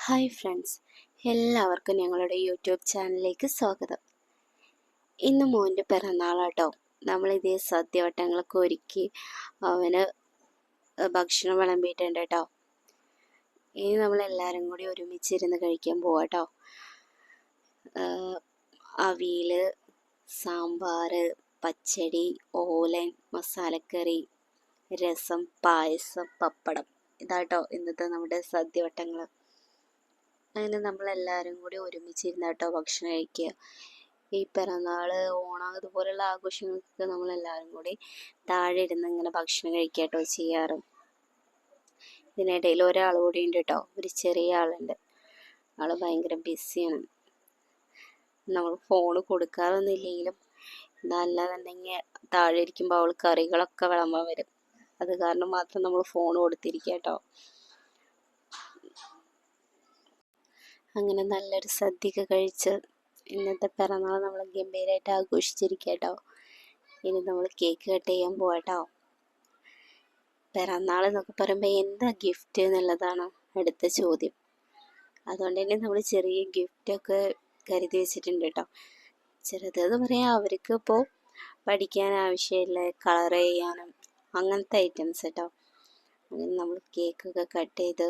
Hi friends, എല്ലാവർക്കും ഞങ്ങളുടെ YouTube ചാനലിലേക്ക് സ്വാഗതം. ഇന്ന് മോൻ്റെ പിറന്നാളാട്ടോ. നമ്മളിതേ സദ്യവട്ടങ്ങളൊക്കെ ഒരുക്കി അവന് ഭക്ഷണം വിളമ്പിയിട്ടുണ്ട് കേട്ടോ. ഇനി നമ്മളെല്ലാവരും കൂടി ഒരുമിച്ചിരുന്ന് കഴിക്കാൻ പോവാട്ടോ. അവിയൽ, സാമ്പാർ, പച്ചടി, ഓലൻ, മസാലക്കറി, രസം, പായസം, പപ്പടം. ഇതാട്ടോ ഇന്നത്തെ നമ്മുടെ സദ്യവട്ടങ്ങൾ. അങ്ങനെ നമ്മളെല്ലാവരും കൂടി ഒരുമിച്ചിരുന്ന് കേട്ടോ ഭക്ഷണം കഴിക്കുക. ഈ പിറന്നാൾ, ഓണം, അതുപോലെയുള്ള ആഘോഷങ്ങൾക്ക് നമ്മളെല്ലാവരും കൂടി താഴെ ഇരുന്ന് ഇങ്ങനെ ഭക്ഷണം കഴിക്കുക കേട്ടോ ചെയ്യാറ്. ഇതിനിടയിൽ ഒരാൾ കൂടി ഉണ്ട് കേട്ടോ, ഒരു ചെറിയ ആളുണ്ട്. ആൾ ഭയങ്കര ബിസിയാണ്. നമ്മൾ ഫോൺ കൊടുക്കാറൊന്നുമില്ലെങ്കിലും നല്ലതെന്നുണ്ടെങ്കിൽ താഴെ ഇരിക്കുമ്പോൾ അവൾ കറികളൊക്കെ വിളമ്പാൻ വരും. അത് കാരണം മാത്രം നമ്മൾ ഫോൺ കൊടുത്തിരിക്കുക കേട്ടോ. അങ്ങനെ നല്ലൊരു സദ്യയൊക്കെ കഴിച്ച് ഇന്നത്തെ പിറന്നാൾ നമ്മൾ ഗംഭീരമായിട്ട് ആഘോഷിച്ചിരിക്കുക കേട്ടോ. ഇനി നമ്മൾ കേക്ക് കട്ട് ചെയ്യാൻ പോവാട്ടോ. പിറന്നാൾ എന്നൊക്കെ പറയുമ്പോൾ എന്താ ഗിഫ്റ്റ് എന്നുള്ളതാണ് അടുത്ത ചോദ്യം. അതുകൊണ്ട് തന്നെ നമ്മൾ ചെറിയ ഗിഫ്റ്റൊക്കെ കരുതി വെച്ചിട്ടുണ്ട് കേട്ടോ. ചെറുതെന്ന് പറയാൻ അവർക്ക് ഇപ്പോൾ പഠിക്കാൻ ആവശ്യമില്ല, കളർ ചെയ്യാനും അങ്ങനത്തെ ഐറ്റംസ് കേട്ടോ. അങ്ങനെ നമ്മൾ കേക്കൊക്കെ കട്ട് ചെയ്ത്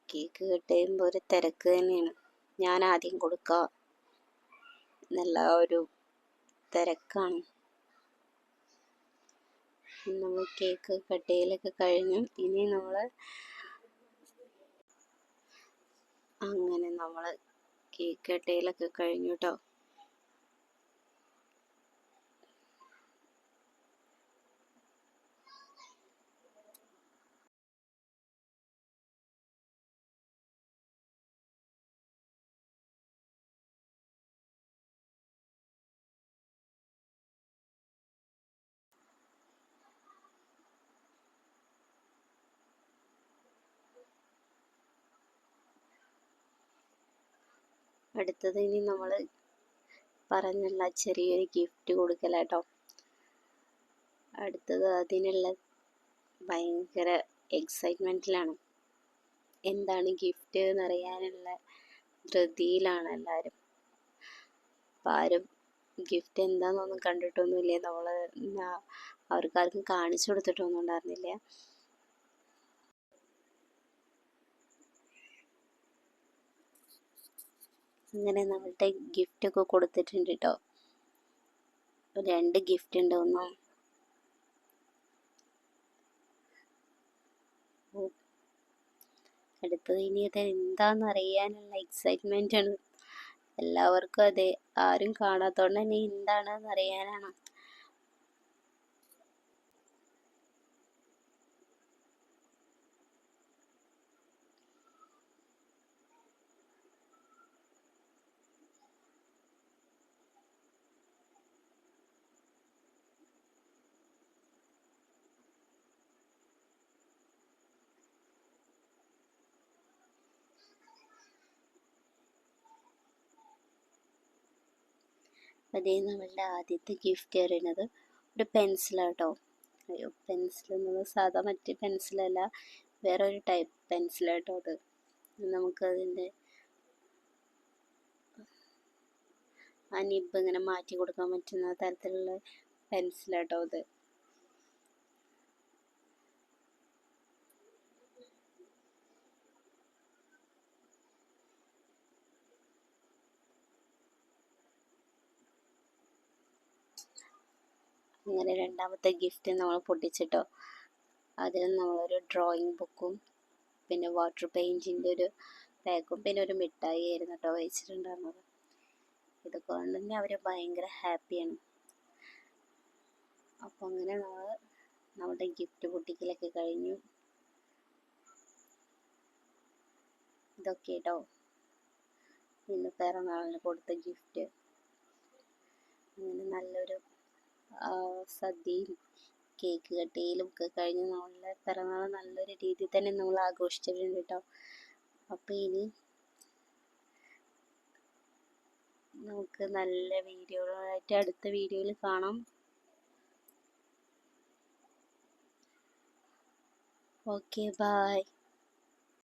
കേക്ക് കട്ട് ചെയ്യുമ്പോൾ ഒരു തിരക്ക് തന്നെയാണ്. ഞാൻ ആദ്യം കൊടുക്കുക എന്നുള്ള ഒരു തിരക്കാണ്. നമ്മൾ കേക്ക് കട്ട് ചെയ്യലൊക്കെ കഴിഞ്ഞു. ഇനി നമ്മൾ കേക്ക് കട്ട് ചെയ്യലൊക്കെ കഴിഞ്ഞു കേട്ടോ. അടുത്തത് ഇനി നമ്മൾ പറഞ്ഞുള്ള ചെറിയൊരു ഗിഫ്റ്റ് കൊടുക്കലാട്ടോ. അടുത്തത് അതിനുള്ള ഭയങ്കര എക്സൈറ്റ്മെൻറ്റിലാണ്. എന്താണ് ഗിഫ്റ്റ് എന്നറിയാനുള്ള ധൃതിയിലാണ് എല്ലാവരും. അപ്പം ആരും ഗിഫ്റ്റ് എന്താണെന്നൊന്നും കണ്ടിട്ടൊന്നുമില്ല. നമ്മൾ അവർക്കാർക്കും കാണിച്ചു കൊടുത്തിട്ടൊന്നും ഉണ്ടായിരുന്നില്ല. അങ്ങനെ നമ്മളുടെ ഗിഫ്റ്റൊക്കെ കൊടുത്തിട്ടുണ്ട് കേട്ടോ. 2 ഗിഫ്റ്റ് ഉണ്ട്. അടുത്തത് ഇനി അത് എന്താണെന്ന് അറിയാനുള്ള എക്സൈറ്റ്മെൻ്റ് ആണ് എല്ലാവർക്കും. അതെ, ആരും കാണാത്തോണ്ട് തന്നെ എന്താണെന്ന് അറിയാനാണ്. അതേ, നമ്മളുടെ ആദ്യത്തെ ഗിഫ്റ്റ് പറയുന്നത് ഒരു പെൻസിലാട്ടോ. പെൻസിൽ നമ്മൾ സാധാ മറ്റേ പെൻസിലല്ല, വേറൊരു ടൈപ്പ് പെൻസിലാട്ടോ അത്. നമുക്കതിൻ്റെ ആ നിബ് ഇങ്ങനെ മാറ്റി കൊടുക്കാൻ പറ്റുന്ന തരത്തിലുള്ള പെൻസിലാട്ടോ അത്. അങ്ങനെ രണ്ടാമത്തെ ഗിഫ്റ്റ് നമ്മൾ പൊട്ടിച്ചിട്ടോ. അതിൽ നമ്മളൊരു ഡ്രോയിങ് ബുക്കും പിന്നെ വാട്ടർ പെയിൻറ്റിൻ്റെ ഒരു പാക്കും പിന്നെ ഒരു മിഠായി ആയിരുന്നു കേട്ടോ വെച്ചിട്ടുണ്ടായിരുന്നത്. ഇതൊക്കെ കൊണ്ട് തന്നെ അവർ ഭയങ്കര ഹാപ്പിയാണ്. അപ്പോൾ അങ്ങനെ നമ്മുടെ ഗിഫ്റ്റ് പൊട്ടിക്കലൊക്കെ കഴിഞ്ഞു. ഇതൊക്കെ കേട്ടോ ഇന്ന് പിറന്നാളിന് കൊടുത്ത ഗിഫ്റ്റ്. അങ്ങനെ നല്ലൊരു സദ്യയും കേക്ക് കട്ടിയിലും ഒക്കെ കഴിഞ്ഞ് നമ്മളുടെ പിറന്നാൾ നല്ലൊരു രീതിയിൽ തന്നെ നമ്മൾ ആഘോഷിച്ചിട്ടുണ്ട് കേട്ടോ. അപ്പോൾ ഇനി നമുക്ക് നല്ല വീഡിയോകളായിട്ട് അടുത്ത വീഡിയോയിൽ കാണാം. Okay, by.